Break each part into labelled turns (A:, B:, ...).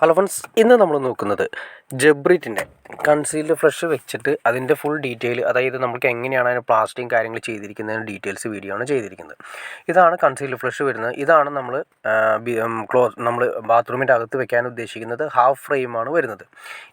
A: Hello friends, ഇന്ന് നമ്മൾ നോക്കുന്നത് ജബ്രിറ്റിൻ്റെ കൺസീൽഡ് ഫ്ലഷ് വെച്ചിട്ട് അതിൻ്റെ ഫുൾ ഡീറ്റെയിൽ, അതായത് നമുക്ക് എങ്ങനെയാണ് അതിന് പ്ലാസ്റ്റിങ് കാര്യങ്ങൾ ചെയ്തിരിക്കുന്നതിന് ഡീറ്റെയിൽസ് വീഡിയോ ആണ് ചെയ്തിരിക്കുന്നത്. ഇതാണ് കൺസീൽഡ് ഫ്ലഷ് വരുന്നത്. ഇതാണ് നമ്മൾ ബാത്റൂമിൻ്റെ അകത്ത് വെക്കാൻ ഉദ്ദേശിക്കുന്നത്. ഹാഫ് ഫ്രെയിമാണ് വരുന്നത്.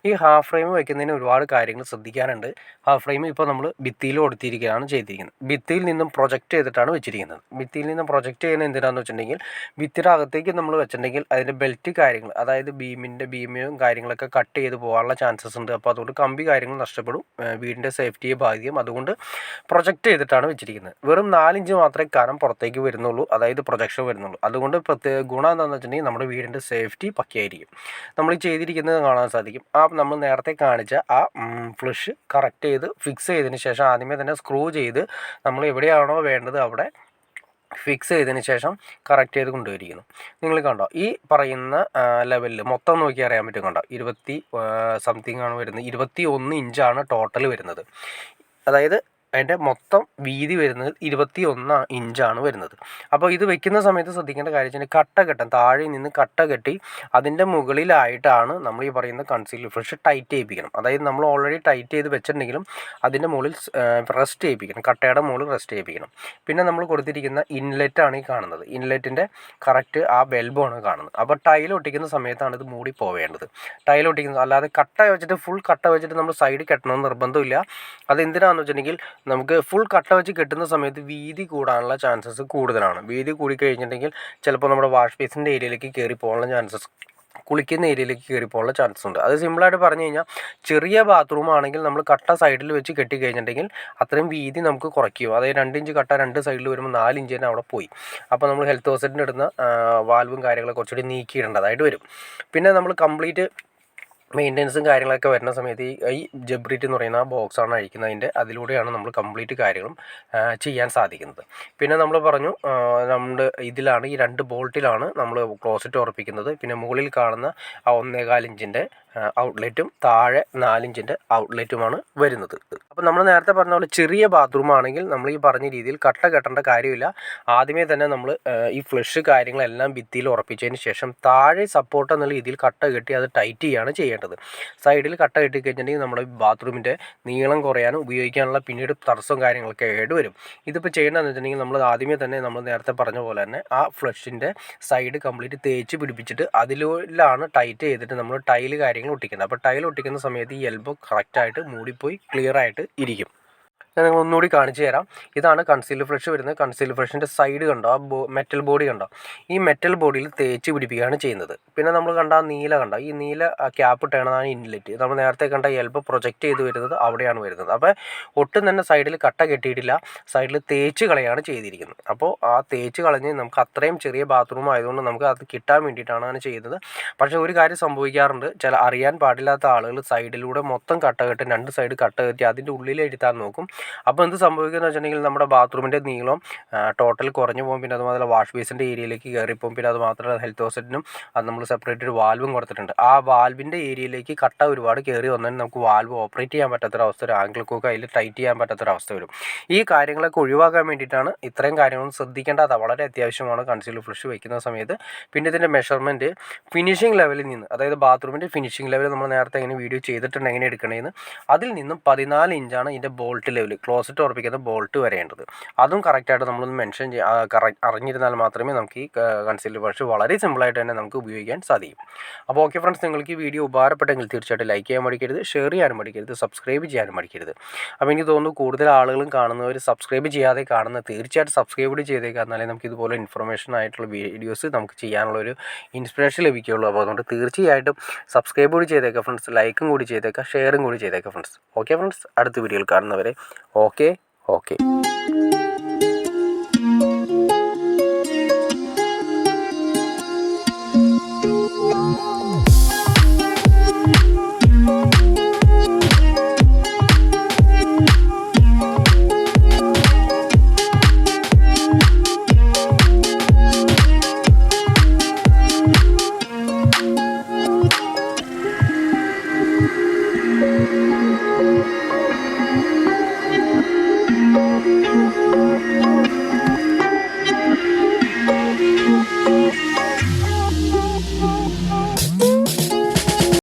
A: ഈ ഹാഫ് ഫ്രെയിം വെക്കുന്നതിന് ഒരുപാട് കാര്യങ്ങൾ ശ്രദ്ധിക്കാനുണ്ട്. ഹാഫ് ഫ്രെയിം ഇപ്പോൾ നമ്മൾ ഭിത്തിയിൽ കൊടുത്തിരിക്കുകയാണ് ചെയ്തിരിക്കുന്നത്. ഭിത്തിയിൽ നിന്നും പ്രൊജക്റ്റ് ചെയ്തിട്ടാണ് വെച്ചിരിക്കുന്നത്. ഭിത്തിയിൽ നിന്നും പ്രൊജക്റ്റ് ചെയ്യുന്നത് എന്തിനാണെന്ന് വെച്ചിട്ടുണ്ടെങ്കിൽ, ഭിത്തിയുടെ അകത്തേക്ക് നമ്മൾ വെച്ചിട്ടുണ്ടെങ്കിൽ അതിൻ്റെ ബെൽറ്റ് കാര്യങ്ങൾ, അതായത് ബീമും കാര്യങ്ങളൊക്കെ കട്ട് ചെയ്ത് പോകാനുള്ള ചാൻസസ് ഉണ്ട്. അപ്പോൾ അതുകൊണ്ട് കമ്പി കാര്യങ്ങൾ നഷ്ടപ്പെടും, വീടിൻ്റെ സേഫ്റ്റിയെ ബാധിക്കും. അതുകൊണ്ട് പ്രൊജക്റ്റ് ചെയ്തിട്ടാണ് വെച്ചിരിക്കുന്നത്. വെറും 4 ഇഞ്ച് മാത്രമേ കനം പുറത്തേക്ക് വരുന്നുള്ളൂ, അതായത് പ്രൊജക്ഷൻ വരുന്നുള്ളൂ. അതുകൊണ്ട് പ്രത്യേക ഗുണം എന്താണെന്ന് വെച്ചിട്ടുണ്ടെങ്കിൽ നമ്മുടെ വീടിൻ്റെ സേഫ്റ്റി പക്കയായിരിക്കും. നമ്മൾ ചെയ്തിരിക്കുന്നത് കാണാൻ സാധിക്കും. നമ്മൾ നേരത്തെ കാണിച്ച ആ ഫ്ലഷ് കറക്റ്റ് ചെയ്ത് ഫിക്സ് ചെയ്തതിന് ശേഷം ആദ്യമേ തന്നെ സ്ക്രൂ ചെയ്ത് നമ്മൾ എവിടെയാണോ വേണ്ടത് അവിടെ ഫിക്സ് ചെയ്തതിന് ശേഷം കറക്റ്റ് ചെയ്ത് കൊണ്ടുവരിക്കുന്നു. നിങ്ങൾ കണ്ടോ, ഈ പറയുന്ന ലെവലിൽ മൊത്തം നോക്കി അറിയാൻ പറ്റും. കണ്ടോ, 20 സംതിങ് ആണ് വരുന്നത്. 21 ഇഞ്ചാണ് ടോട്ടൽ വരുന്നത്. അതായത് അതിൻ്റെ മൊത്തം വീതി വരുന്നത് 21 ഇഞ്ചാണ് വരുന്നത്. അപ്പോൾ ഇത് വെക്കുന്ന സമയത്ത് ശ്രദ്ധിക്കേണ്ട കാര്യം വെച്ചാൽ കട്ട കെട്ടാൻ, താഴെ നിന്ന് കട്ട കെട്ടി അതിൻ്റെ മുകളിലായിട്ടാണ് നമ്മൾ ഈ പറയുന്ന കൺസീൽഡ് ഫ്ലഷ് ടൈറ്റ് ചെയ്യിപ്പിക്കണം. അതായത് നമ്മൾ ഓൾറെഡി ടൈറ്റ് ചെയ്ത് വെച്ചിട്ടുണ്ടെങ്കിലും അതിൻ്റെ മുകളിൽ റെസ്റ്റ് ചെയ്യിപ്പിക്കണം, കട്ടയുടെ മുകളിൽ റെസ്റ്റ് ചെയ്യിപ്പിക്കണം. പിന്നെ നമ്മൾ കൊടുത്തിരിക്കുന്ന ഇൻലെറ്റാണ് ഈ കാണുന്നത്. ഇൻലെറ്റിൻ്റെ കറക്റ്റ് ആ ബെൽബാണ് കാണുന്നത്. അപ്പോൾ ടൈൽ ഒട്ടിക്കുന്ന സമയത്താണ് ഇത് മൂടി പോവേണ്ടത്. ടൈൽ ഒട്ടിക്കുന്നത് അല്ലാതെ കട്ട വെച്ചിട്ട് ഫുൾ കട്ട വെച്ചിട്ട് നമ്മൾ സൈഡ് കെട്ടണമെന്ന് നിർബന്ധമില്ല. അതെന്തിനാണെന്ന് വെച്ചിട്ടുണ്ടെങ്കിൽ, നമുക്ക് ഫുൾ കട്ട വെച്ച് കെട്ടുന്ന സമയത്ത് വീതി കൂടാനുള്ള ചാൻസസ് കൂടുതലാണ്. വീതി കൂടിക്കഴിഞ്ഞിട്ടുണ്ടെങ്കിൽ ചിലപ്പോൾ നമ്മുടെ വാഷ് ബേസിൻ്റെ ഏരിയയിലേക്ക് കയറി പോകാനുള്ള ചാൻസസ്, കുളിക്കുന്ന ഏരിയയിലേക്ക് കയറി പോകാനുള്ള ചാൻസസ് ഉണ്ട്. അത് സിമ്പിളായിട്ട് പറഞ്ഞു കഴിഞ്ഞാൽ, ചെറിയ ബാത്റൂം ആണെങ്കിൽ നമ്മൾ കട്ട സൈഡിൽ വെച്ച് കെട്ടി കഴിഞ്ഞിട്ടുണ്ടെങ്കിൽ അത്രയും വീതി നമുക്ക് കുറയ്ക്കും. അതായത് 2 ഇഞ്ച് കട്ട 2 സൈഡിൽ വരുമ്പോൾ 4 ഇഞ്ച് തന്നെ അവിടെ പോയി. അപ്പോൾ നമ്മൾ ഹെൽത്ത് ഹോസ്പിറ്റലിന് ഇടുന്ന വാൽവും കാര്യങ്ങളൊക്കെ കുറച്ചുകൂടി നീക്കിയിടേണ്ടതായിട്ട് വരും. പിന്നെ നമ്മൾ കംപ്ലീറ്റ് മെയിൻ്റെനൻസും കാര്യങ്ങളൊക്കെ വരുന്ന സമയത്ത് ഈ ജബ്രിറ്റ് എന്ന് പറയുന്ന ആ ബോക്സാണ് അഴിക്കുന്നതിൻ്റെ, അതിലൂടെയാണ് നമ്മൾ കംപ്ലീറ്റ് കാര്യങ്ങളും ചെയ്യാൻ സാധിക്കുന്നത്. പിന്നെ നമ്മൾ പറഞ്ഞു, നമ്മുടെ ഇതിലാണ് ഈ 2 ബോൾട്ടിലാണ് നമ്മൾ ക്ലോസറ്റ് ഉറപ്പിക്കുന്നത്. പിന്നെ മുകളിൽ കാണുന്ന ആ 1.25 ഇഞ്ചിൻ്റെ ഔട്ട്ലെറ്റും താഴെ 4 ഇഞ്ചിൻ്റെ ഔട്ട്ലെറ്റുമാണ് വരുന്നത്. അപ്പോൾ നമ്മൾ നേരത്തെ പറഞ്ഞ പോലെ ചെറിയ ബാത്റൂം ആണെങ്കിൽ നമ്മൾ ഈ പറഞ്ഞ രീതിയിൽ കട്ട കെട്ടേണ്ട കാര്യമില്ല. ആദ്യമേ തന്നെ നമ്മൾ ഈ ഫ്ലഷ് കാര്യങ്ങളെല്ലാം ഭിത്തിയിൽ ഉറപ്പിച്ചതിന് ശേഷം താഴെ സപ്പോർട്ട് എന്നുള്ള രീതിയിൽ കട്ട കെട്ടി അത് ടൈറ്റ് ചെയ്യുകയാണ് ചെയ്യേണ്ടത്. സൈഡിൽ കട്ട കെട്ടി കഴിഞ്ഞിട്ടുണ്ടെങ്കിൽ നമ്മുടെ ബാത്റൂമിൻ്റെ നീളം കുറയാനും ഉപയോഗിക്കാനുള്ള പിന്നീട് തടസ്സവും കാര്യങ്ങളൊക്കെ ആയിട്ട് വരും. ഇതിപ്പോൾ ചെയ്യേണ്ടതെന്ന് വെച്ചിട്ടുണ്ടെങ്കിൽ, നമ്മൾ ആദ്യമേ തന്നെ നമ്മൾ നേരത്തെ പറഞ്ഞ പോലെ തന്നെ ആ ഫ്ലഷിൻ്റെ സൈഡ് കംപ്ലീറ്റ് തേച്ച് പിടിപ്പിച്ചിട്ട് അതിലാണ് ടൈറ്റ് ചെയ്തിട്ട് നമ്മൾ ടൈല് കാര്യങ്ങൾ ഒട്ടിക്കുന്നത്. അപ്പോൾ ടൈൽ ഒട്ടിക്കുന്ന സമയത്ത് ഈ എൽബോ കറക്റ്റായിട്ട് മൂടിപ്പോയി ക്ലിയർ ആയിട്ട് ഇരിക്കും. ഞാൻ നിങ്ങൾ ഒന്നുകൂടി കാണിച്ചു തരാം. ഇതാണ് കൺസീൽഡ് ഫ്ലഷ് വരുന്നത്. കൺസീൽഡ് ഫ്ലഷിൻ്റെ സൈഡ് കണ്ടോ, ആ മെറ്റൽ ബോഡി കണ്ടോ, ഈ മെറ്റൽ ബോഡിയിൽ തേച്ച് പിടിപ്പിക്കുകയാണ് ചെയ്യുന്നത്. പിന്നെ നമ്മൾ കണ്ട ആ നീല കണ്ടോ, ഈ നീല ക്യാപ്പ് ഇട്ടതാണ് ഇൻലെറ്റ്. നമ്മൾ നേരത്തെ കണ്ട എൽബോ പ്രൊജക്റ്റ് ചെയ്ത് വരുന്നത് അവിടെയാണ് വരുന്നത്. അപ്പോൾ ഒട്ടും തന്നെ സൈഡിൽ കട്ട കെട്ടിയിട്ടില്ല, സൈഡിൽ തേച്ച് കളയാണ് ചെയ്തിരിക്കുന്നത്. അപ്പോൾ ആ തേച്ച് കളഞ്ഞ് നമുക്ക് അത്രയും ചെറിയ ബാത്റൂം ആയതുകൊണ്ട് നമുക്ക് അത് കിട്ടാൻ വേണ്ടിയിട്ടാണ് അങ്ങനെ ചെയ്യുന്നത്. പക്ഷേ ഒരു കാര്യം സംഭവിക്കാറുണ്ട്, ചില അറിയാൻ പാടില്ലാത്ത ആളുകൾ സൈഡിലൂടെ മൊത്തം കട്ട കെട്ടി 2 സൈഡ് കട്ട കെട്ടി അതിൻ്റെ ഉള്ളിൽ ഇരുത്താൻ നോക്കും. അപ്പോൾ എന്ത് സംഭവിക്കുകയെന്ന് വെച്ചിട്ടുണ്ടെങ്കിൽ, നമ്മുടെ ബാത്റൂമിൻ്റെ നീളം ടോട്ടൽ കുറഞ്ഞു പോകും. പിന്നെ അതുമാതിരി വാഷ് ബേസിൻ്റെ ഏരിയയിലേക്ക് കയറിപ്പോകും. പിന്നെ അത് മാത്രമല്ല ഹെൽത്ത് ഹോസ്പിറ്റലിനും അത് നമ്മൾ സെപ്പറേറ്റ് ഒരു വാൽവും കൊടുത്തിട്ടുണ്ട്. ആ വാൽവിൻ്റെ ഏരിയയിലേക്ക് കട്ട ഒരുപാട് കയറി വന്നാൽ നമുക്ക് വാൽവ് ഓപ്പറേറ്റ് ചെയ്യാൻ പറ്റാത്തൊരവസ്ഥ, ഒരു ആംഗിൾ കോക്ക് അതിൽ ടൈറ്റ് ചെയ്യാൻ പറ്റാത്തൊരവസ്ഥ വരും. ഈ കാര്യങ്ങളൊക്കെ ഒഴിവാക്കാൻ വേണ്ടിയിട്ടാണ് ഇത്രയും കാര്യങ്ങളും ശ്രദ്ധിക്കേണ്ടത് വളരെ അത്യാവശ്യമാണ് കൺസീൽഡ് ഫ്ലഷ് വയ്ക്കുന്ന സമയത്ത്. പിന്നെ ഇതിൻ്റെ മെഷർമെൻറ്റ് ഫിനിഷിംഗ് ലെവലിൽ നിന്ന്, അതായത് ബാത്റൂമിൻ്റെ ഫിനിഷിംഗ് ലെവൽ നമ്മൾ നേരത്തെ എങ്ങനെ വീഡിയോ ചെയ്തിട്ടുണ്ട് എങ്ങനെ എടുക്കണേന്ന്, അതിൽ നിന്നും 14 ഇഞ്ചാണ് ഇതിൻ്റെ ബോൾട്ട് ലെവൽ, ക്ലോസറ്റ് ഉറപ്പിക്കുന്ന ബോൾട്ട് വരേണ്ടത്. അതും കറക്റ്റായിട്ട് നമ്മളൊന്ന് മെൻഷൻ അറിഞ്ഞിരുന്നാൽ മാത്രമേ നമുക്ക് ഈ കൺസീൽഡ് ഫ്ലഷ് വളരെ സിമ്പിളായിട്ട് തന്നെ നമുക്ക് ഉപയോഗിക്കാൻ സാധിക്കും. അപ്പോൾ ഓക്കെ ഫ്രണ്ട്സ്, നിങ്ങൾക്ക് ഈ വീഡിയോ ഉപകാരപ്പെട്ടെങ്കിൽ തീർച്ചയായിട്ടും ലൈക്ക് ചെയ്യാൻ മടിക്കരുത്, ഷെയർ ചെയ്യാനും മടിക്കരുത്, സബ്സ്ക്രൈബ് ചെയ്യാനും മടിക്കരുത്. അപ്പോൾ എനിക്ക് തോന്നുന്നു കൂടുതൽ ആളുകളും കാണുന്നവർ സബ്സ്ക്രൈബ് ചെയ്യാതെ കാണുന്നത് തീർച്ചയായിട്ടും സബ്സ്ക്രൈബ് ചെയ്തേക്കാം. എന്നാലേ നമുക്ക് ഇതുപോലെ ഇൻഫർമേഷൻ ആയിട്ടുള്ള വീഡിയോസ് നമുക്ക് ചെയ്യാനുള്ളൊരു ഇൻസ്പിറേഷൻ ലഭിക്കുകയുള്ളൂ. അപ്പോൾ അതുകൊണ്ട് തീർച്ചയായിട്ടും സബ്സ്ക്രൈബ് കൂടി ചെയ്തേക്കാം ഫ്രണ്ട്സ്, ലൈക്കും കൂടി ചെയ്തേക്കാം, ഷെയറും കൂടി ചെയ്തേക്കാം ഫ്രണ്ട്സ്. ഓക്കെ ഫ്രണ്ട്സ്, അടുത്ത വീഡിയോയിൽ കാണുന്നവരെ ഓക്കെ.